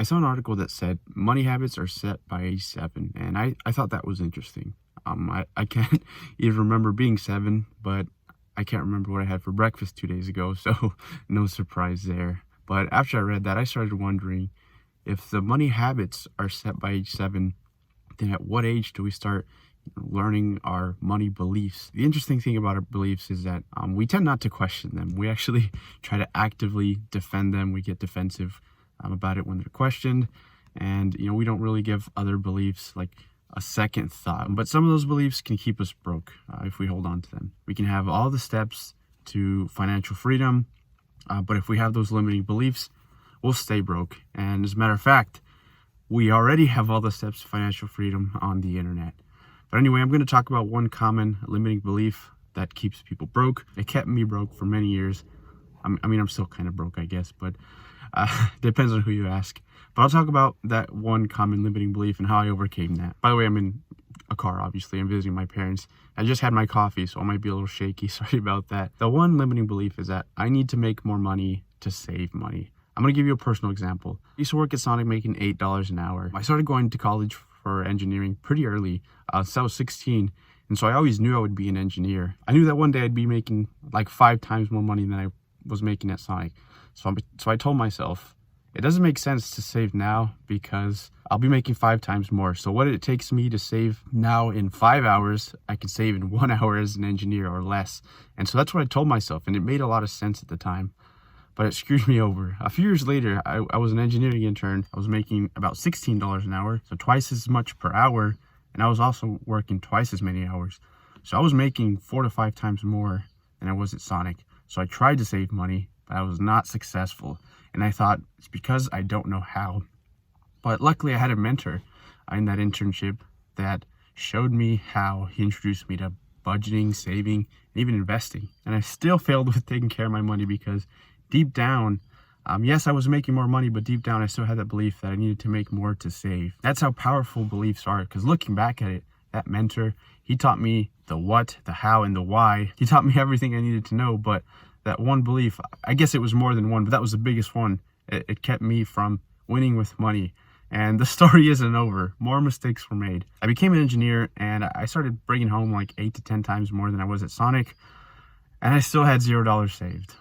I saw an article that said money habits are set by age 7, and I thought that was interesting. I can't even remember being 7, but I can't remember what I had for breakfast 2 days ago, so no surprise there. But after I read that, I started wondering, if the money habits are set by age 7, then at what age do we start learning our money beliefs? The interesting thing about our beliefs is that we tend not to question them. We actually try to actively defend them. We get defensive about it when they're questioned, and we don't really give other beliefs like a second thought. But some of those beliefs can keep us broke if we hold on to them. We can have all the steps to financial freedom, but if we have those limiting beliefs, we'll stay broke. And as a matter of fact, we already have all the steps to financial freedom on the internet. But anyway, I'm going to talk about one common limiting belief that keeps people broke. It kept me broke for many years. I'm still kind of broke, I guess, but depends on who you ask. But I'll talk about that one common limiting belief and how I overcame that. By the way, I'm in a car, obviously. I'm visiting my parents. I just had my coffee, so I might be a little shaky. Sorry about that. The one limiting belief is that I need to make more money to save money. I'm going to give you a personal example. I used to work at Sonic making $8 an hour. I started going to college for engineering pretty early, since I was 16. And so I always knew I would be an engineer. I knew that one day I'd be making like 5 times more money than I was making at Sonic. So I told myself, it doesn't make sense to save now because I'll be making 5 times more. So what it takes me to save now in 5 hours, I can save in 1 hour as an engineer or less. And so that's what I told myself, and it made a lot of sense at the time. But it screwed me over. A few years later, I was an engineering intern. I was making about $16 an hour, so twice as much per hour, and I was also working twice as many hours. So I was making 4 to 5 times more than I was at Sonic. So I tried to save money, but I was not successful. And I thought, it's because I don't know how. But luckily I had a mentor in that internship that showed me how. He introduced me to budgeting, saving, and even investing. And I still failed with taking care of my money because deep down, yes, I was making more money, but deep down I still had that belief that I needed to make more to save. That's how powerful beliefs are, because looking back at it, that mentor, he taught me the what, the how, and the why. He taught me everything I needed to know, but that one belief, I guess it was more than one, but that was the biggest one. It kept me from winning with money. And the story isn't over. More mistakes were made. I became an engineer, and I started bringing home like 8 to 10 times more than I was at Sonic, and I still had $0 saved.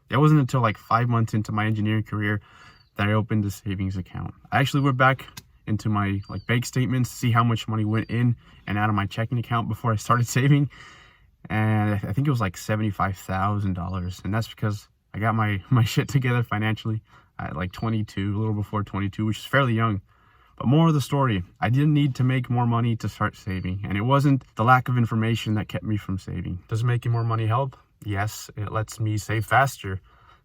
It wasn't until like 5 months into my engineering career that I opened a savings account. I actually went back into my bank statements to see how much money went in and out of my checking account before I started saving. And I think it was like $75,000. And that's because I got my shit together financially at like 22, a little before 22, which is fairly young. But more of the story, I didn't need to make more money to start saving. And it wasn't the lack of information that kept me from saving. Does making more money help? Yes, it lets me save faster.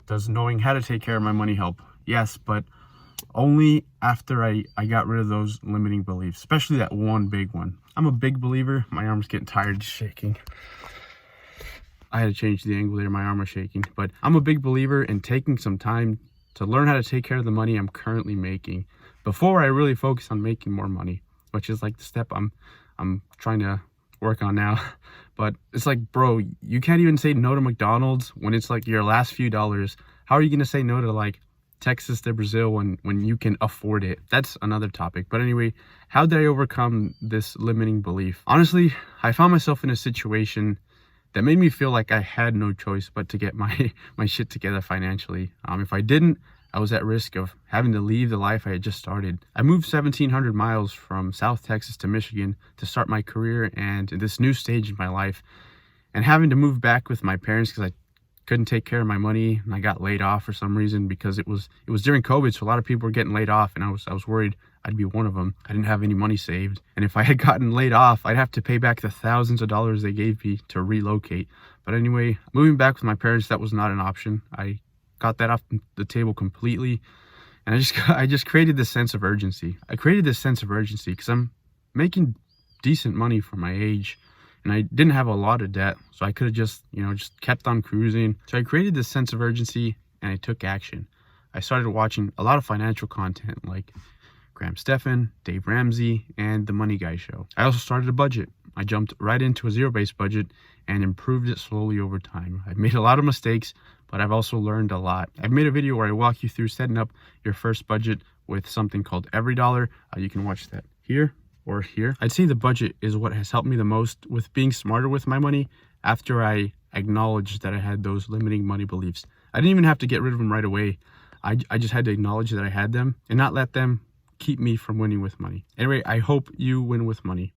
Does knowing how to take care of my money help? Yes, but only after I got rid of those limiting beliefs, especially that one big one. I'm a big believer. My arm's getting tired, shaking. I had to change the angle there, my arm was shaking. But I'm a big believer in taking some time to learn how to take care of the money I'm currently making before I really focus on making more money, which is like the step I'm trying to work on now. But it's like, bro, you can't even say no to McDonald's when it's like your last few dollars. How are you gonna say no to like Texas to Brazil when you can afford it? That's another topic. But anyway, how did I overcome this limiting belief? Honestly, I found myself in a situation that made me feel like I had no choice but to get my shit together financially. If I didn't, I was at risk of having to leave the life I had just started. I moved 1,700 miles from South Texas to Michigan to start my career and this new stage in my life. And having to move back with my parents because I couldn't take care of my money, and I got laid off for some reason because it was during COVID, so a lot of people were getting laid off, and I was worried I'd be one of them. I didn't have any money saved, and if I had gotten laid off, I'd have to pay back the thousands of dollars they gave me to relocate. But anyway, moving back with my parents, that was not an option. I got that off the table completely, and I just created this sense of urgency. I created this sense of urgency because I'm making decent money for my age, and I didn't have a lot of debt, so I could have just kept on cruising. So I created this sense of urgency, and I took action. I started watching a lot of financial content like Graham Stephan, Dave Ramsey, and The Money Guy Show. I also started a budget. I jumped right into a zero-based budget and improved it slowly over time. I've made a lot of mistakes, but I've also learned a lot. I've made a video where I walk you through setting up your first budget with something called EveryDollar. You can watch that here or here. I'd say the budget is what has helped me the most with being smarter with my money after I acknowledged that I had those limiting money beliefs. I didn't even have to get rid of them right away. I just had to acknowledge that I had them and not let them keep me from winning with money. Anyway, I hope you win with money.